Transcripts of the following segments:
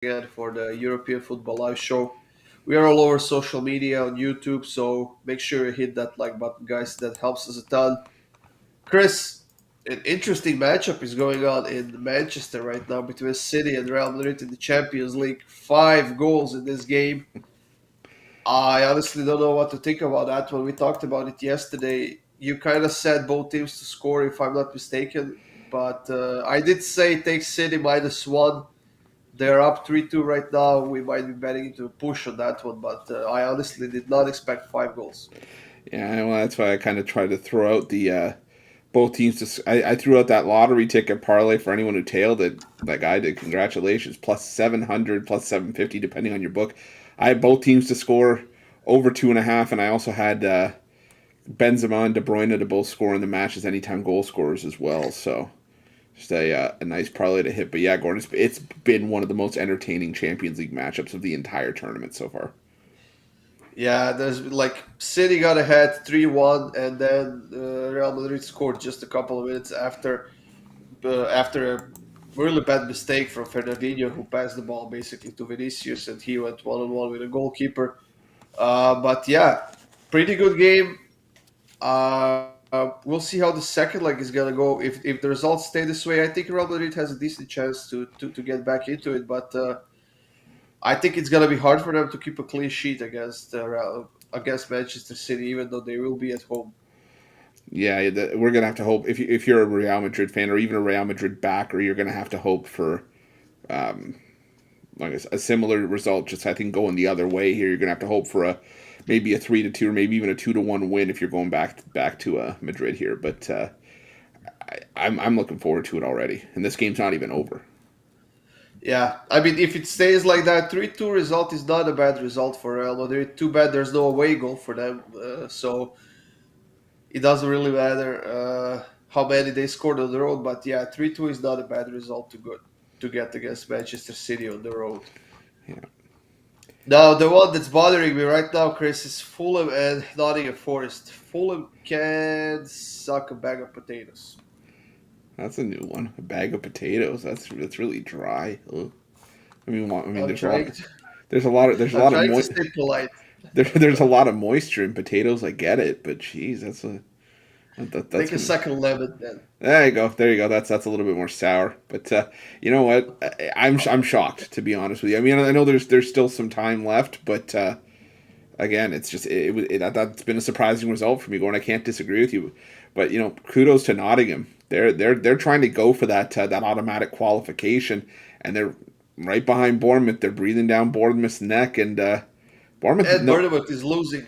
again for the European Football Live Show. We are all over social media on YouTube, so make sure you hit that like button, guys. That helps us a ton. Chris, an interesting matchup is going on in Manchester right now between City and Real Madrid in the Champions League. 5 goals in this game. I honestly don't know what to think about that one. We talked about it yesterday. You kind of said both teams to score, if I'm not mistaken. But I did say take City -1. They're up 3-2 right now. We might be betting into a push on that one, but I honestly did not expect 5 goals. Yeah, well, that's why I kind of tried to throw out the both teams. I threw out that lottery ticket parlay for anyone who tailed it. Like I did. Congratulations, plus 700, plus 750, depending on your book. I had both teams to score over 2.5, and I also had Benzema and De Bruyne to both score in the match as anytime goal scorers as well. So just a nice parlay to hit. But yeah, Gordon, it's been one of the most entertaining Champions League matchups of the entire tournament so far. Yeah, there's like City got ahead 3-1, and then Real Madrid scored just a couple of minutes after a really bad mistake from Fernandinho, who passed the ball basically to Vinicius, and he went one on one with a goalkeeper. But yeah, pretty good game. We'll see how the second leg is gonna go. If the results stay this way, I think Real Madrid has a decent chance to get back into it. But I think it's gonna be hard for them to keep a clean sheet against Manchester City, even though they will be at home. Yeah, we're gonna have to hope if you're a Real Madrid fan or even a Real Madrid backer, you're gonna have to hope for um, like a similar result. Just I think going the other way here, you're gonna have to hope for a maybe a 3-2 or maybe even a 2-1 win if you're going back to Madrid here. But I'm looking forward to it already, and this game's not even over. Yeah, I mean, if it stays like that, 3-2 result is not a bad result for Real Madrid. Too bad there's no away goal for them, so it doesn't really matter how many they scored on the road. But yeah, 3-2 is not a bad result to get against Manchester City on the road. Yeah, Now, the one that's bothering me right now, Chris, is Fulham and Nottingham Forest. Fulham can suck a bag of potatoes. that's a new one. A bag of potatoes. That's really dry. Ugh. I'm there's a lot. trying to, There's a I'm lot of trying to stay polite. there's a lot of moisture in potatoes. I get it, but geez, that's Take a gonna. second lemon then. There you go. There you go. That's a little bit more sour. But you know what? I'm shocked, to be honest with you. I mean, I know there's still some time left, but again, it's just that's been a surprising result for me. Going, I can't disagree with you, but kudos to Nottingham. They're trying to go for that automatic qualification, and they're right behind Bournemouth. They're breathing down Bournemouth's neck, and Bournemouth. And No, Bournemouth is losing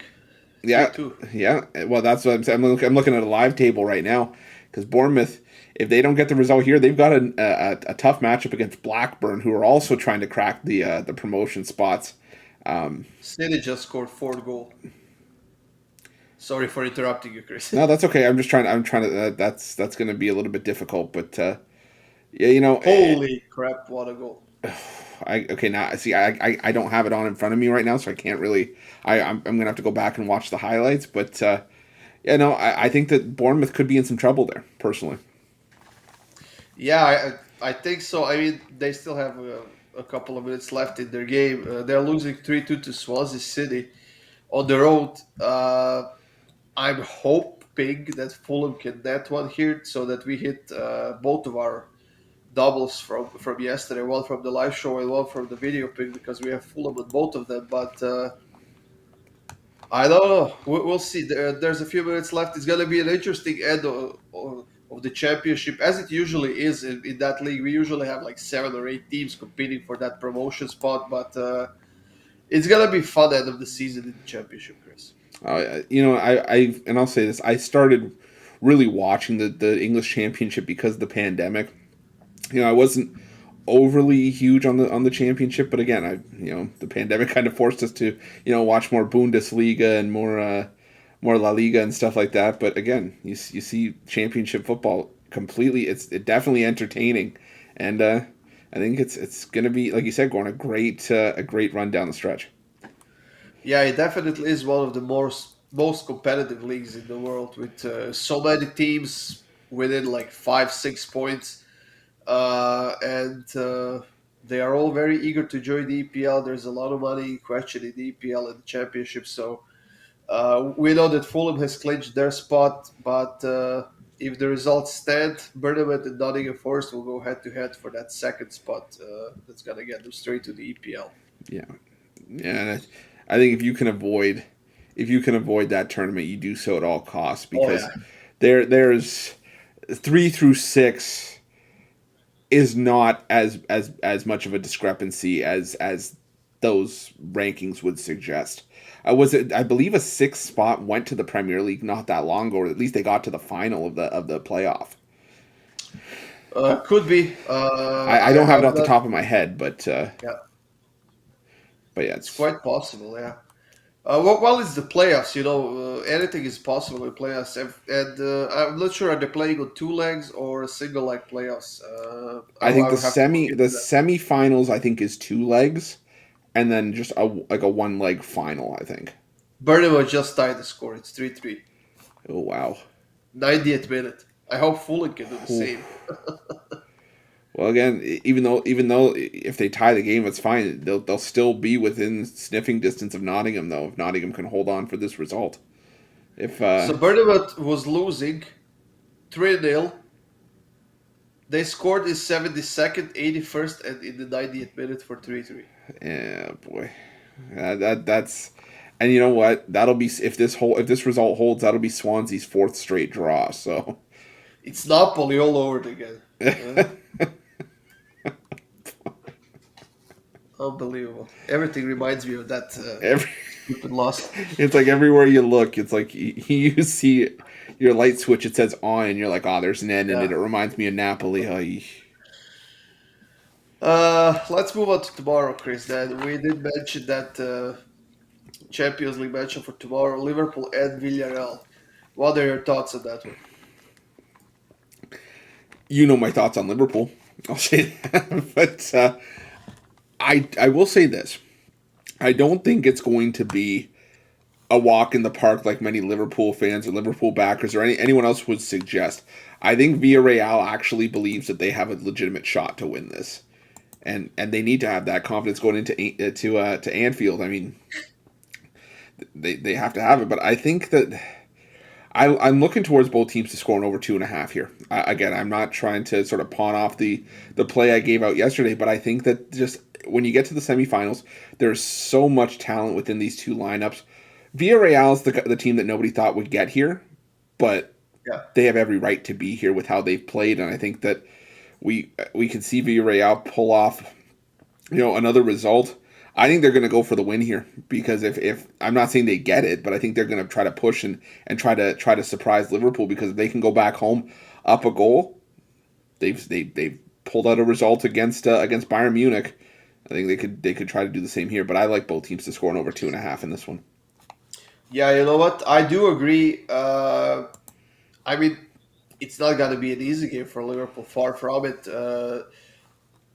yeah, 3-2. yeah. Well, that's what I'm saying. I'm looking at a live table right now because Bournemouth, if they don't get the result here, they've got a tough matchup against Blackburn, who are also trying to crack the promotion spots. City just scored 4th goal. Sorry for interrupting you, Chris. No, that's okay. I'm trying to. That's going to be a little bit difficult, but yeah, Holy crap, what a goal. I okay now. See, I don't have it on in front of me right now, so I can't really. I'm gonna have to go back and watch the highlights, but yeah, no, I think that Bournemouth could be in some trouble there, personally. Yeah, I think so. I mean, they still have a couple of minutes left in their game. They're losing 3-2 to Swansea City on the road. I'm hoping that Fulham can net one here so that we hit both of our doubles from yesterday, one from the live show and one from the video pick because we have Fulham on both of them. But I don't know. We'll see. There's a few minutes left. It's going to be an interesting end of the championship, as it usually is in that league. We usually have like 7 or 8 teams competing for that promotion spot, but it's going to be fun end of the season in the championship, Chris. And I'll say this: I started really watching the English Championship because of the pandemic. I wasn't overly huge on the championship, but again, the pandemic kind of forced us to watch more Bundesliga and more La Liga and stuff like that. But again, you see championship football completely. It definitely entertaining, and I think it's gonna be, like you said, going a great run down the stretch. Yeah, it definitely is one of the most competitive leagues in the world with so many teams within like 5-6 points. And They are all very eager to join the EPL. There's a lot of money in question in the EPL and the Championship. So we know that Fulham has clinched their spot, but if the results stand, Burnham and Nottingham Forest will go head to head for that second spot. That's gonna get them straight to the EPL. Yeah, yeah. And I think if you can avoid that tournament, you do so at all costs Oh because yeah. there's 3 through 6 is not as much of a discrepancy as those rankings would suggest. Was it? I believe a sixth spot went to the Premier League not that long ago, or at least they got to the final of the playoff. Could be. I don't have it I'm off the not. top of my head, Yeah, but yeah, it's quite possible. Yeah. Well, it's the playoffs. Anything is possible in playoffs. And I'm not sure are they playing on two legs or a single leg playoffs. I think I would have to look the into that. semifinals I think is 2 legs, and then just a 1 leg final. I think. Burnham just tied the score. It's 3-3. Oh wow. 90th minute. I hope Fulham can do the Oof. same. Well, again, even though if they tie the game, it's fine. They'll still be within sniffing distance of Nottingham, though. If Nottingham can hold on for this result, if So Burnham was losing 3-0. They scored in 72nd, 81st, and in the 90th minute for 3-3. yeah, boy, that's and you know what? That'll be if this result holds, that'll be Swansea's 4th straight draw. So It's Napoli all over again. Uh, Unbelievable. Everything reminds me of that every stupid loss. it's like everywhere you look, it's like you see your light switch. It says on, and you're like, oh, there's an end in Yeah. it. It reminds me of Napoli. Oh, Let's move on to tomorrow, Chris. Then we did mention that Champions League matchup for tomorrow: Liverpool and Villarreal. What are your thoughts on that one? you know my thoughts on Liverpool. I'll say that, but I will say this: I don't think it's going to be a walk in the park like many Liverpool fans or Liverpool backers or anyone else would suggest. I think Villarreal actually believes that they have a legitimate shot to win this, and they need to have that confidence going into to Anfield. I mean, they have to have it, but I think that I'm looking towards both teams to score an over 2.5 here. Again, I'm not trying to sort of pawn off the play I gave out yesterday, but I think that just when you get to the semifinals, there's so much talent within these two lineups. Villarreal is the team that nobody thought would get here, but Yeah. they have every right to be here with how they've played, and I think that we can see Villarreal pull off, another result. I think they're going to go for the win here because if I'm not saying they get it, but I think they're going to try to push and try to surprise Liverpool because if they can go back home up a goal, they've pulled out a result against Bayern Munich. I think they could try to do the same here, but I like both teams to score an over 2.5 in this one. Yeah, you know what? I do agree. I mean, it's not going to be an easy game for Liverpool. Far from it.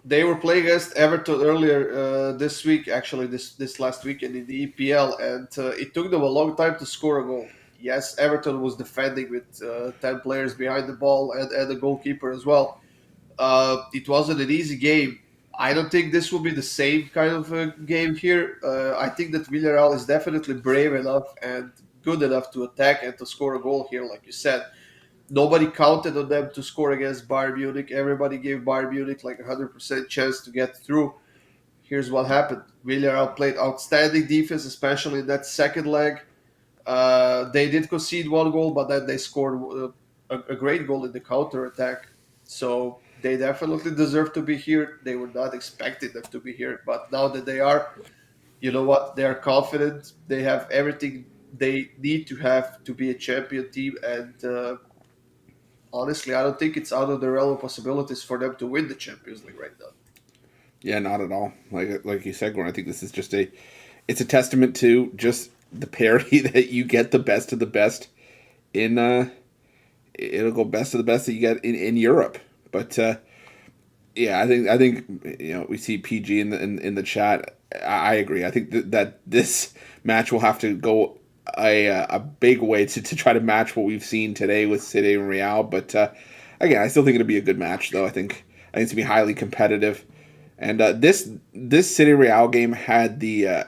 They were playing against Everton earlier this week, actually this last weekend in the EPL, and it took them a long time to score a goal. Yes, Everton was defending with 10 players behind the ball and a goalkeeper as well. It wasn't an easy game. I don't think this will be the same kind of game here. I think that Villarreal is definitely brave enough and good enough to attack and to score a goal here, like you said. Nobody counted on them to score against Bayern Munich. Everybody gave Bayern Munich like 100% chance to get through. Here's what happened. Villarreal played outstanding defense, especially in that second leg. They did concede one goal, but then they scored a great goal in the counter attack. So they definitely deserve to be here. They were not expecting them to be here, but now that they are, you know what? They are confident. They have everything they need to have to be a champion team, and honestly, I don't think it's out of the realm of possibilities for them to win the Champions League right now. Yeah, not at all. Like you said, Gordon, I think this is just it's a testament to just the parity that you get the best of the best in it'll go best of the best that you get in Europe. But yeah, I think we see PG in the chat. I agree. I think that this match will have to go a big way to try to match what we've seen today with City and Real. But again, I still think it'll be a good match, though. I think it's gonna be highly competitive. And this City Real game had the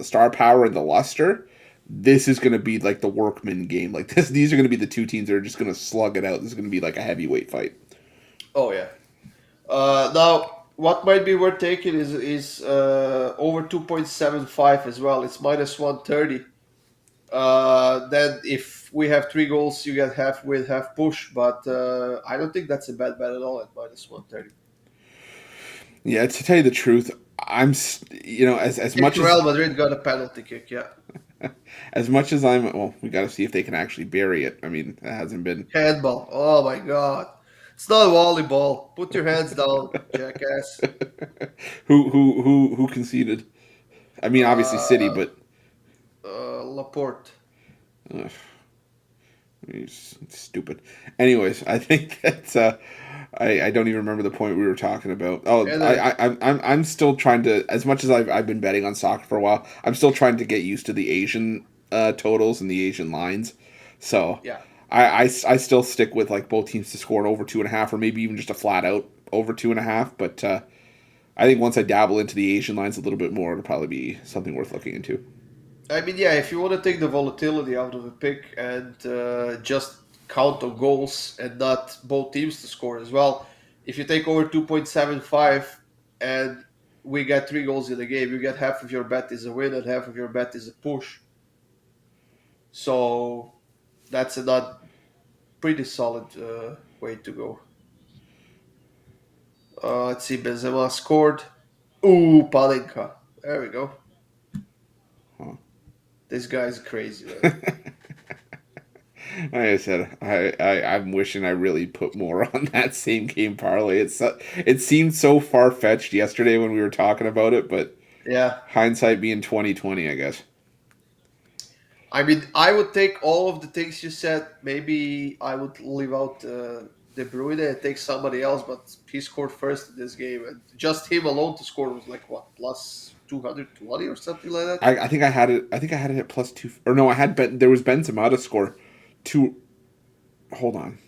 star power and the luster. This is going to be like the workman game. Like this, these are going to be the two teams that are just going to slug it out. This is going to be like a heavyweight fight. Oh yeah. Now, what might be worth taking is over 2.75 as well. It's minus 130. Then if we have three goals, you get half with half push. But I don't think that's a bad bet at all at minus 130. Yeah, to tell you the truth, as If much as Real Madrid got a penalty kick, yeah. as much as I'm well, we got to see if they can actually bury it. I mean, it hasn't been. Handball. Oh my god. It's not volleyball. Put your hands down, jackass. Who conceded? I mean, obviously City, Uh, but Laporte. ugh, he's stupid. Anyways, I think that's I don't even remember the point we were talking about. Oh, And I'm still trying to, as much as I've been betting on soccer for a while, I'm still trying to get used to the Asian totals and the Asian lines. So yeah. I still stick with like both teams to score an over 2.5, or maybe even just a flat out over 2.5. But I think once I dabble into the Asian lines a little bit more, it'll probably be something worth looking into. I mean, yeah, if you want to take the volatility out of a pick and just count on goals and not both teams to score as well, if you take over 2.75 and we get three goals in the game, you get half of your bet is a win and half of your bet is a push. So that's a not pretty solid way to go. Let's see, Benzema scored. Ooh, Palenka. There we go. Huh. This guy's crazy, man. Like I said, I'm wishing I really put more on that same game parlay. It seemed so far fetched yesterday when we were talking about it, but Yeah. hindsight being 2020, I guess. I mean, I would take all of the things you said. Maybe I would leave out De Bruyne and take somebody else, but he scored first in this game, and just him alone to score was like what plus 220 or something like that. I think I had it. I think I had it at plus two. Or no, I had there was Benzema to score two. Hold on,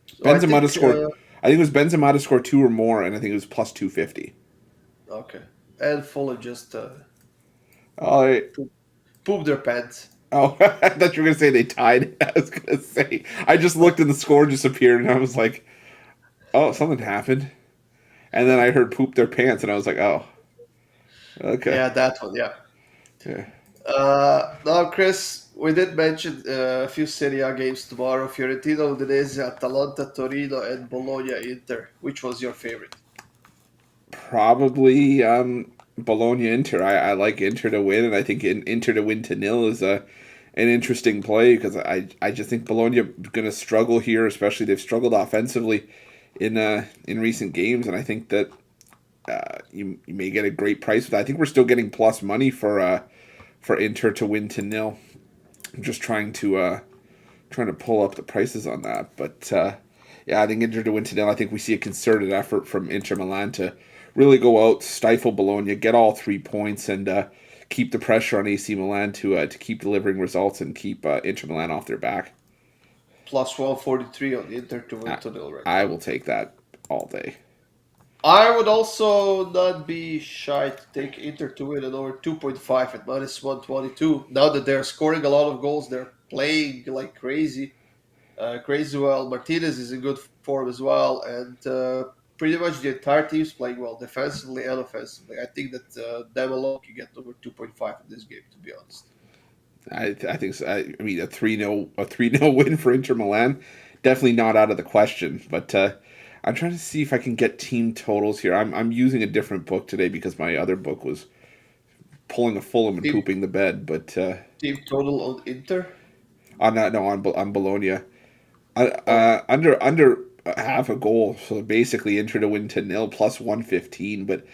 So I Benzema to think score. I think it was Benzema to score two or more, and I think it was plus 250. okay, and Fulham just Oh, pooped their pants. oh! I thought you were gonna say they tied. I was gonna say I just looked and the score just appeared, and I was like, "Oh, something happened." And then I heard "poop their pants," and I was like, "Oh, okay." Yeah, that one. Yeah. Yeah. Now, Chris, we did mention a few Serie A games tomorrow: Fiorentina, Udinese, Atalanta, Torino, and Bologna, Inter. Which was your favorite? Probably Bologna Inter. I like Inter to win, and I think Inter to win to nil is an interesting play because I just think Bologna going to struggle here, especially they've struggled offensively in recent games, and I think that you may get a great price with that. I think we're still getting plus money for Inter to win to nil. I'm just trying to pull up the prices on that, but yeah, I think Inter to win to nil. I think we see a concerted effort from Inter Milan to really go out, stifle Bologna, get all 3 points, and keep the pressure on AC Milan to keep delivering results and keep Inter Milan off their back. Plus 143 on Inter to win I, to nil right I now. will take that all day. I would also not be shy to take Inter to win at over 2.5 at minus 122. Now that they're scoring a lot of goals, they're playing like crazy. Crazy well. Martinez is in good form as well, and pretty much the entire team's playing well, defensively and offensively. I think that them alone can get over 2.5 in this game, to be honest. I think so. I mean a 3-0 win for Inter Milan, definitely not out of the question. But I'm trying to see if I can get team totals here. I'm using a different book today because my other book was pulling a Fulham and Team, pooping the bed. But team total on Inter. on that no on Bologna, Oh, under half a goal. So basically, Inter to win to nil plus 115. But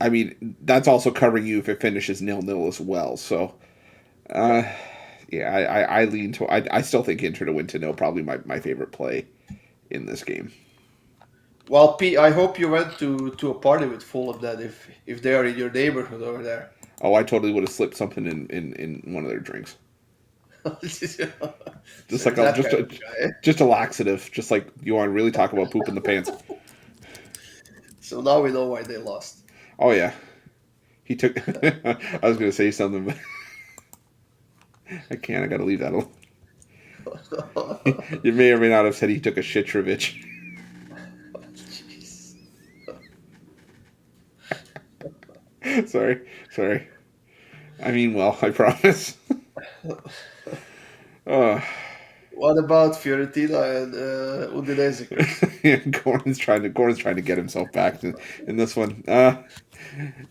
I mean that's also covering you if it finishes 0-0 as well. So. yeah. Uh, yeah, I lean to. I still think Inter to win to nil probably my favorite play in this game. Well, P, I hope you went to a party with full of that if they are in your neighborhood over there. Oh, I totally would have slipped something in one of their drinks, just So like you're a that kind of guy. just a laxative, just like you want to really talk about poop in the pants. So now we know why they lost. Oh yeah, he took. I was going to say something, but I can't. I got to leave that alone. You may or may not have said he took a Shitrovich. Jeez. Sorry, sorry. I mean, well, I promise. uh, What about Fiorentina and Udinese, Chris? Gordon's trying to get himself back in this one.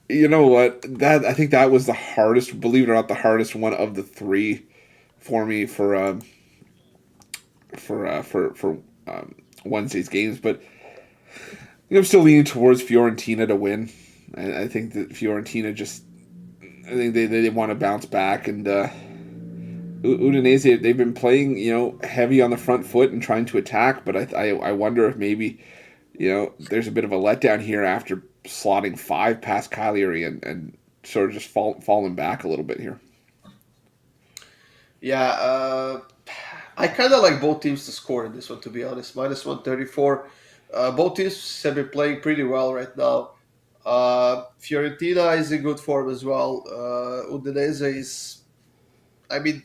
You know what? That I think that was the hardest. Believe it or not, the hardest one of the three for me for Wednesday's games. But I'm still leaning towards Fiorentina to win. I think that Fiorentina just. I think they want to bounce back, and Udinese, they've been playing, heavy on the front foot and trying to attack, but I wonder if maybe, there's a bit of a letdown here after slotting five past Cagliari and sort of just falling back a little bit here. Yeah, I kind of like both teams to score in this one, to be honest. Minus 134. Both teams have been playing pretty well right now. Fiorentina is in good form as well. Udinese is, I mean,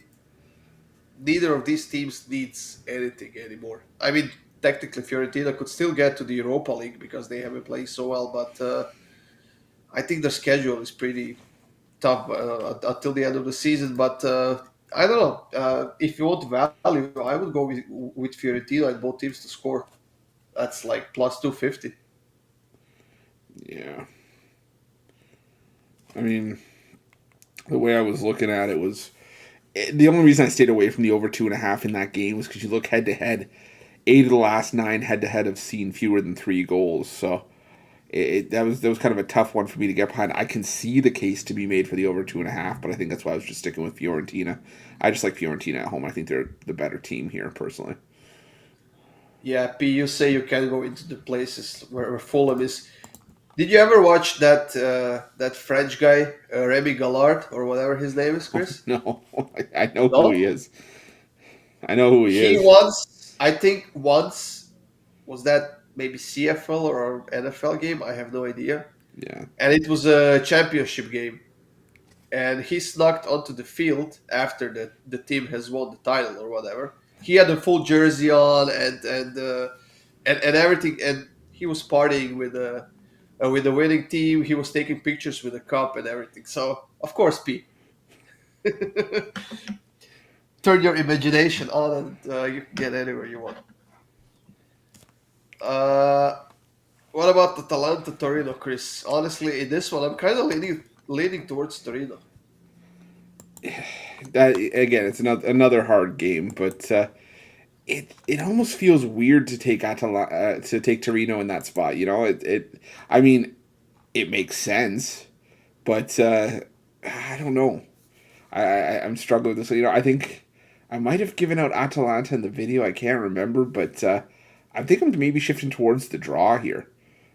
neither of these teams needs anything anymore. I mean, technically, Fiorentina could still get to the Europa League because they have been playing so well, but I think their schedule is pretty tough until the end of the season. But I don't know. If you want value, I would go with Fiorentina and both teams to score. That's like plus 250. Yeah. I mean, the way I was looking at it was the only reason I stayed away from the over 2.5 in that game was because you look head to head. 8 of the last 9 head to head have seen fewer than 3 goals. So that was kind of a tough one for me to get behind. I can see the case to be made for the over 2.5, but I think that's why I was just sticking with Fiorentina. I just like Fiorentina at home. I think they're the better team here, personally. Yeah, P, you say you can go into the places where Fulham is. Did you ever watch that French guy, Remy Gallard, or whatever his name is, Chris? No, I know who he No? is. I know who he He is. once, I think once, was that maybe CFL or NFL game? I have no idea. Yeah. And it was a championship game. And he snuck onto the field after the team has won the title or whatever. He had a full jersey on and everything, and he was partying with the winning team. He was taking pictures with the cup and everything. So of course, P, turn your imagination on, and you can get anywhere you want. Uh, what about the Atalanta Torino, Chris? Honestly, in this one, I'm kind of leaning towards Torino. That again, it's another hard game, but it almost feels weird to take to take Torino in that spot. I mean, it makes sense, but I don't know. I'm struggling with this. I think I might have given out Atalanta in the video. I can't remember, but I think I'm maybe shifting towards the draw here.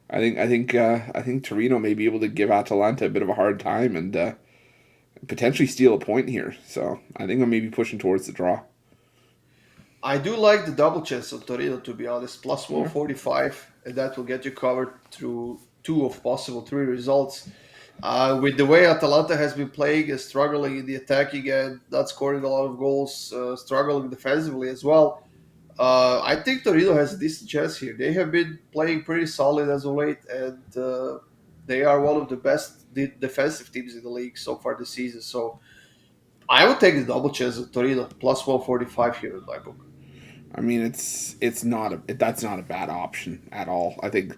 I think Torino may be able to give Atalanta a bit of a hard time and potentially steal a point here. So I think I'm maybe pushing towards the draw. I do like the double chance on Torino, to be honest, plus Yeah. 145, and that will get you covered through two of possible three results. With the way Atalanta has been playing and struggling in the attacking and not scoring a lot of goals, struggling defensively as well, I think Torino has a decent chance here. They have been playing pretty solid as of late, and they are one of the best defensive teams in the league so far this season. So I would take the double chance of Torino, plus 145 here in my book. I mean, it's not that's not a bad option at all. I think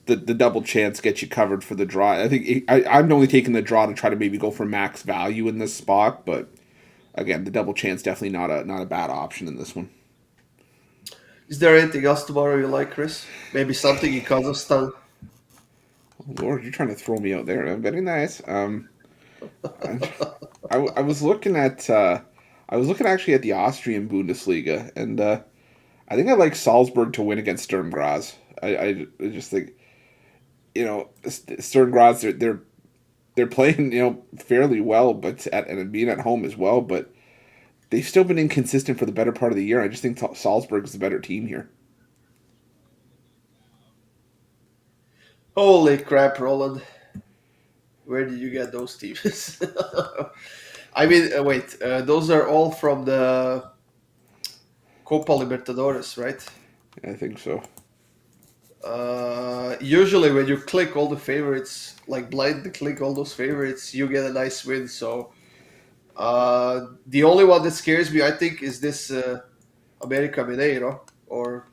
the double chance gets you covered for the draw. I think I'm only taking the draw to try to maybe go for max value in this spot, but again, the double chance definitely not a bad option in this one. Is there anything else tomorrow you like, Chris? Maybe something in Kazakhstan? Lord, you're trying to throw me out there. Very nice. I, I was looking at actually at the Austrian Bundesliga, and I think I like Salzburg to win against Sturm Graz. I just think Sturm Graz they're playing fairly well, but and being at home as well, but they've still been inconsistent for the better part of the year. I just think Salzburg is the better team here. Holy crap, Roland! Where did you get those teams? I mean, wait, those are all from the Copa Libertadores, right? I think so. Usually, when you click all the favorites, like blind click all those favorites, you get a nice win. So the only one that scares me, I think, is this America Mineiro or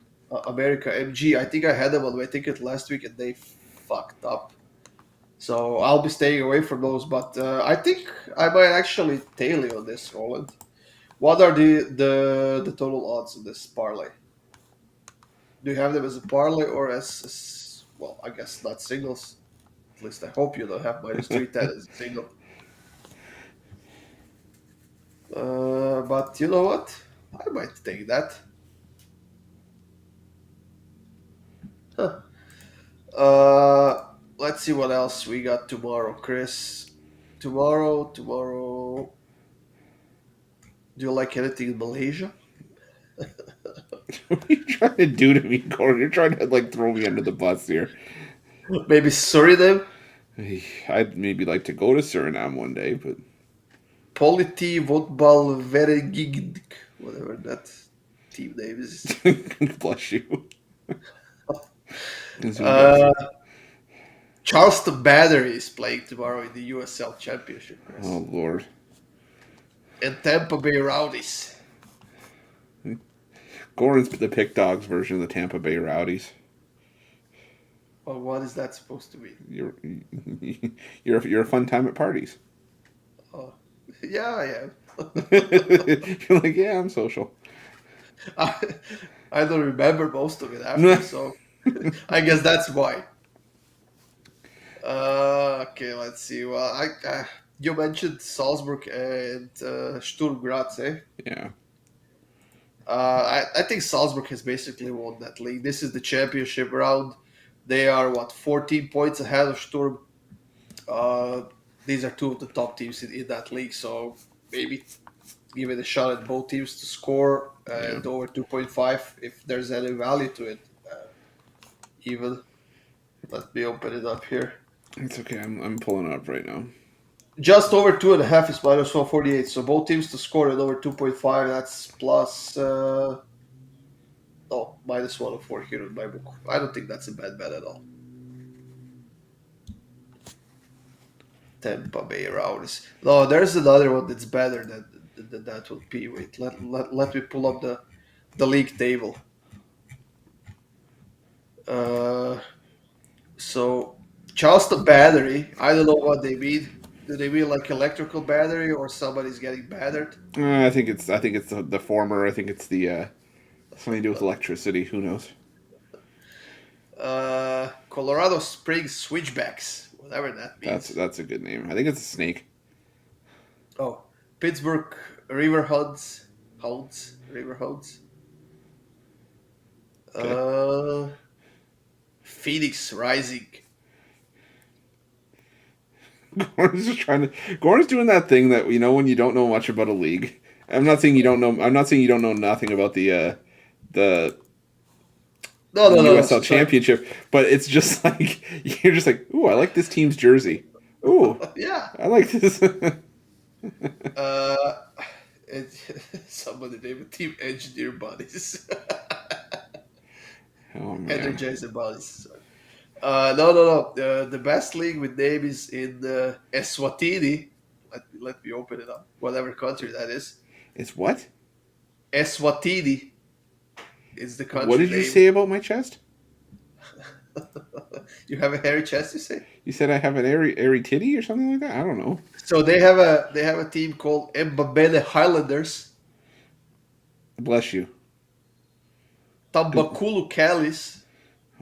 America MG. I think I had them on my ticket last week and they fucked up. So I'll be staying away from those. But I think I might actually tail you on this, Roland. What are the total odds on this parlay? Do you have them as a parlay or as well? I guess not singles. At least I hope you don't have minus 310 as a single. But you know what? I might take that. Huh. Let's see what else we got tomorrow, Chris. Tomorrow. Do you like anything in Malaysia? What are you trying to do to me, Gordon? You're trying to like throw me under the bus here. Maybe Suriname? I'd maybe like to go to Suriname one day, but Polity Voetbal Vereniging, whatever that team name is. bless you. Uh, Charleston Battery is playing tomorrow in the USL Championship, Chris. Oh Lord. And Tampa Bay Rowdies. Gordon's the Pick Dogs version of the Tampa Bay Rowdies. Well, what is that supposed to mean? You're a fun time at parties. Oh, yeah, I am. You're like, yeah, I'm social. I, I don't remember most of it after, so I guess that's why. Okay, let's see. Well, you mentioned Salzburg and Sturm Graz, eh? Yeah. I think Salzburg has basically won that league. This is the championship round. They are 14 points ahead of Sturm. Uh, these are two of the top teams in that league, so maybe give it a shot at both teams to score and Yeah. over 2.5 if there's any value to it. Even let me open it up here. It's okay. I'm pulling it up right now. Just over 2.5 is minus 148. So both teams to score at over 2.5. That's plus minus 104 here in my book. I don't think that's a bad bet at all. Tampa Bay Rowdies. No, there's another one that's better than that would be. Wait, let me pull up the league table. So Charleston Battery. I don't know what they mean. Do they mean like electrical battery or somebody's getting battered? I think it's the former. I think it's the something to do with electricity. Who knows? Colorado Springs Switchbacks, whatever that means. That's a good name. I think it's a snake. Oh, Pittsburgh River River Hounds. Okay. Phoenix Rising. Gordon's doing that thing that when you don't know much about a league. I'm not saying you don't know. I'm not saying you don't know nothing about the No. USL Championship, but it's just like you're just like, ooh, I like this team's jersey. Ooh, Yeah. I like this. Somebody named a team Engineer Buddies. Oh man, Energizer Buddies. Sorry. No. The best league with name is in Eswatini. Let me open it up. Whatever country that is. it's what? Eswatini is the country What did you name. say about my chest? You have a hairy chest, you say? You said I have an airy titty or something like that. I don't know. So they have a team called Mbabele Highlanders, Bless you. Tambakulu Calis,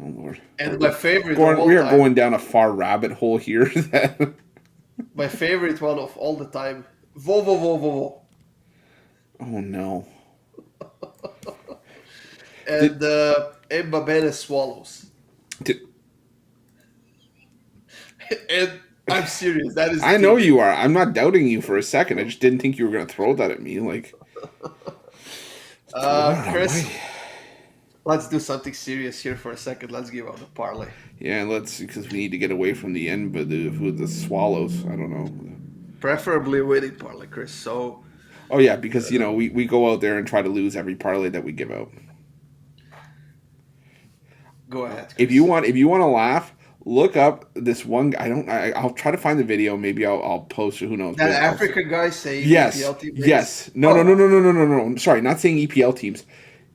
Oh Lord. and my favorite Gordon, of all we are time. going down a far rabbit hole here. My favorite one of all the time, Vovo, Oh no. and Mbabele Swallows. Did- And I'm serious. That is. I know you are. I'm not doubting you for a second. I just didn't think you were going to throw that at me. Like, Lord Chris. almighty. Let's do something serious here for a second. Let's give out the parlay. Yeah, let's because we need to get away from the end, but with the Swallows, I don't know. Preferably winning parlay, Chris. So Oh yeah, because we go out there and try to lose every parlay that we give out. go ahead, If you Chris. want, if you want to laugh, look up this one. I don't. I'll try to find the video. Maybe I'll post it. Who knows? That But African guy saying yes, EPL team names. yes. No, no, no, Oh, no, no, no, no, no. I'm sorry, not saying EPL teams.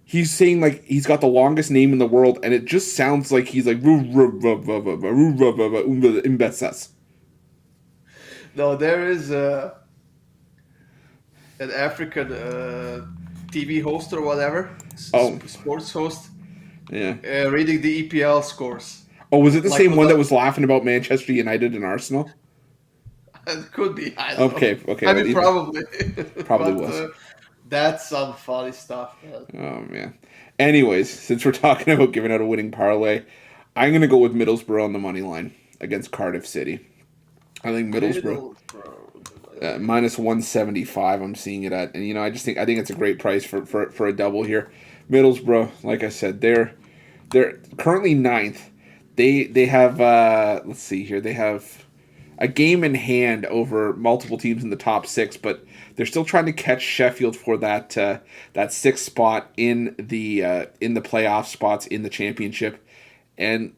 He's saying like he's got the longest name in the world, and it just sounds like he's like Imbesas. no, there is an African TV host or whatever, Oh, sports host, yeah. reading the EPL scores. Oh, was it the Like same with one that the, was laughing about Manchester United and Arsenal? it could be, I don't know. Okay, okay. I Well, mean, probably, probably but was. that's some funny stuff, man. Oh man. Anyways, since we're talking about giving out a winning parlay, I'm gonna go with Middlesbrough on the money line against Cardiff City. I think Middlesbrough Middlesbrough. minus 175. I'm seeing it at, and I think it's a great price for a double here. Middlesbrough, like I said, they're currently ninth. They have let's see here. They have a game in hand over multiple teams in the top six, but they're still trying to catch Sheffield for that sixth spot in the playoff spots in the championship, and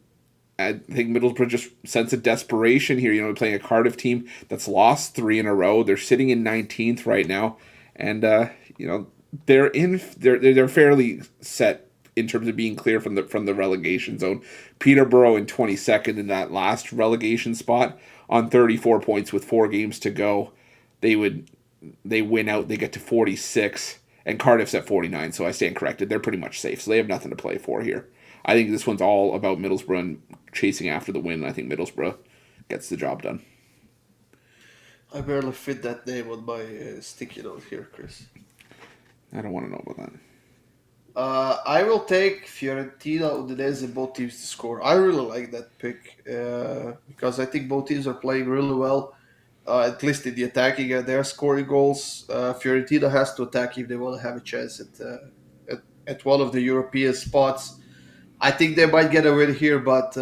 I think Middlesbrough just sense of desperation here. Playing a Cardiff team that's lost three in a row. They're sitting in 19th right now, and they're fairly set in terms of being clear from the relegation zone. Peterborough in 22nd in that last relegation spot on 34 points with 4 games to go. They win out. They get to 46, and Cardiff's at 49. So I stand corrected. They're pretty much safe. So they have nothing to play for here. I think this one's all about Middlesbrough and chasing after the win. I think Middlesbrough gets the job done. I barely fit that name on my sticky note here, Chris. I don't want to know about that. I will take Fiorentina, Udinese, both teams to score. I really like that pick because I think both teams are playing really well, at least in the attacking end. They're scoring goals. Fiorentina has to attack if they want to have a chance at one of the European spots. I think they might get a win here, but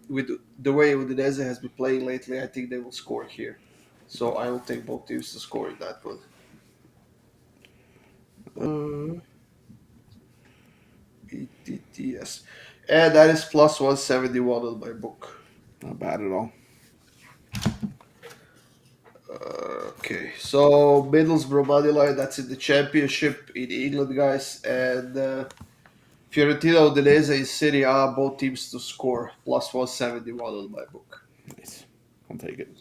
with the way Udinese has been playing lately, I think they will score here. So I will take both teams to score in that one. BTTS. And that is plus 171 on my book. Not bad at all. Okay, so Middlesbrough moneyline, that's in the championship in England, guys. And Fiorentina, Udinese in Serie A, both teams to score. Plus 171 on my book. Nice. I'll take it.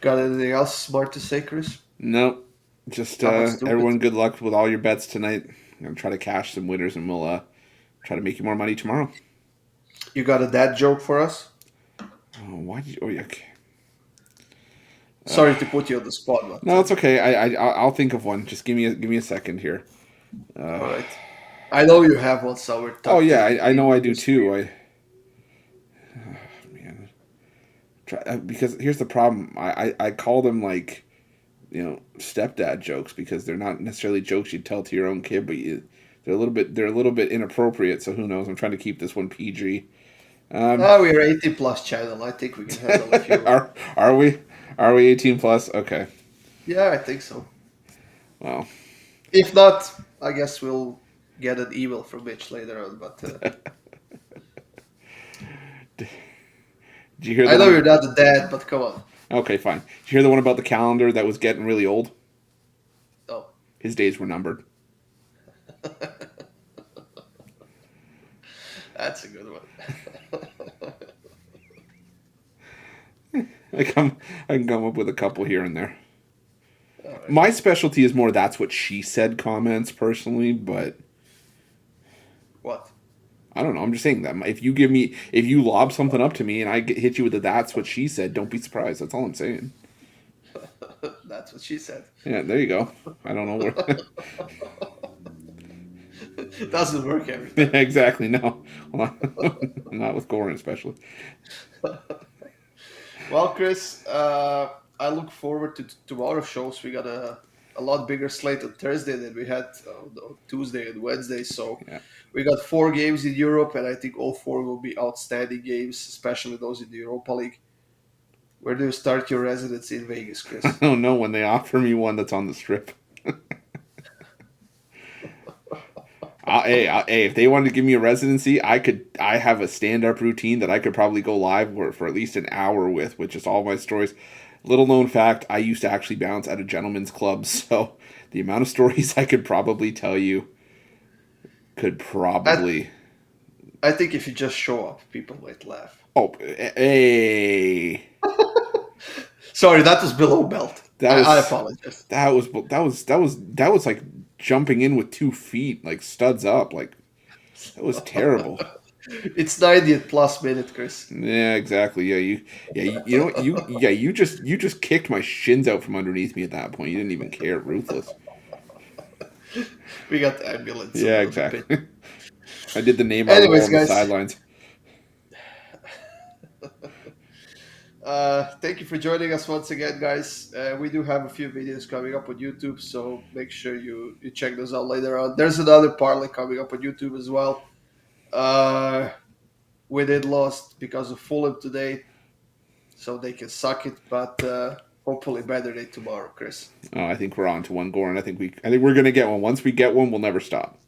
Got anything else smart to say, Chris? No, just everyone good luck with all your bets tonight. I'm going to try to cash some winners, and we'll try to make you more money tomorrow. You got a dad joke for us? Oh, why did you... Oh, yeah, okay. Sorry to put you on the spot, but No, it's okay. I'll think of one. Just give me a second here. all right. I know you have one somewhere. Oh yeah, I know I do too. Man, because here's the problem. I call them like, stepdad jokes because they're not necessarily jokes you'd tell to your own kid, but they're a little bit inappropriate. So who knows? I'm trying to keep this one PG. We're 18 plus channel. I think we can handle a few. Are we? Are we 18 plus? Okay. Yeah, I think so. Well, If not, I guess we'll get an email from Mitch later on. But did you hear? I know you're not the dad, but come on. Okay, fine. Did you hear the one about the calendar that was getting really old? Oh, His days were numbered. that's a good one. I can come up with a couple here and there. Right. My specialty is more "that's what she said" comments personally, but What? I don't know. I'm just saying that if you lob something up to me and I hit you with a "that's what she said," don't be surprised. That's all I'm saying. That's what she said. Yeah, there you go. I don't know where. Doesn't work every time. Exactly. No, not with Goran especially. Well, Chris, I look forward to tomorrow's shows. We got a a lot bigger slate on Thursday than we had on Tuesday and Wednesday. So Yeah. we got 4 games in Europe, and I think all four will be outstanding games, especially those in the Europa League. Where do you start your residency in Vegas, I Chris? don't know when they offer me one that's on the strip. Hey, if they wanted to give me a residency, I could. I have a stand-up routine that I could probably go live for at least an hour with, which is all my stories. Little known fact: I used to actually bounce at a gentleman's club, so the amount of stories I could probably tell you could I, probably. I think if you just show up, people might laugh. Oh, hey, Sorry, that was below belt. that I was apologize. that was like jumping in with 2 feet, like studs up, like that was terrible. It's 90th plus minute, Chris. Yeah, exactly. You know what you just kicked my shins out from underneath me at that point. You didn't even care. Ruthless. We got the ambulance Yeah, on the pitch. exactly. I did the Neymar roll Anyways, on the guys, sidelines. thank you for joining us once again, guys. We do have a few videos coming up on YouTube, so make sure you check those out later on. There's another parlay coming up on YouTube as well. Uh, we did lost because of Fulham today, so they can suck it, but hopefully better day tomorrow, Chris. Oh, I think we're on to one, Goran. I think we're gonna get one. Once we get one, we'll never stop.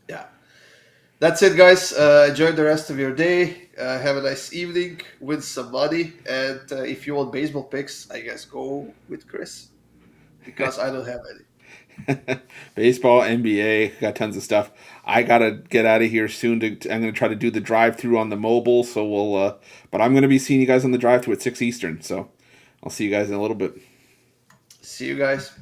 Yeah. That's it, guys. Enjoy the rest of your day. Have a nice evening. Win some money. And if you want baseball picks, I guess go with Chris because I don't have any. Baseball, NBA, got tons of stuff. I gotta get out of here soon. I'm gonna try to do the drive-through on the mobile. So we'll. But I'm gonna be seeing you guys on the drive-through at 6 Eastern. So I'll see you guys in a little bit. See you guys.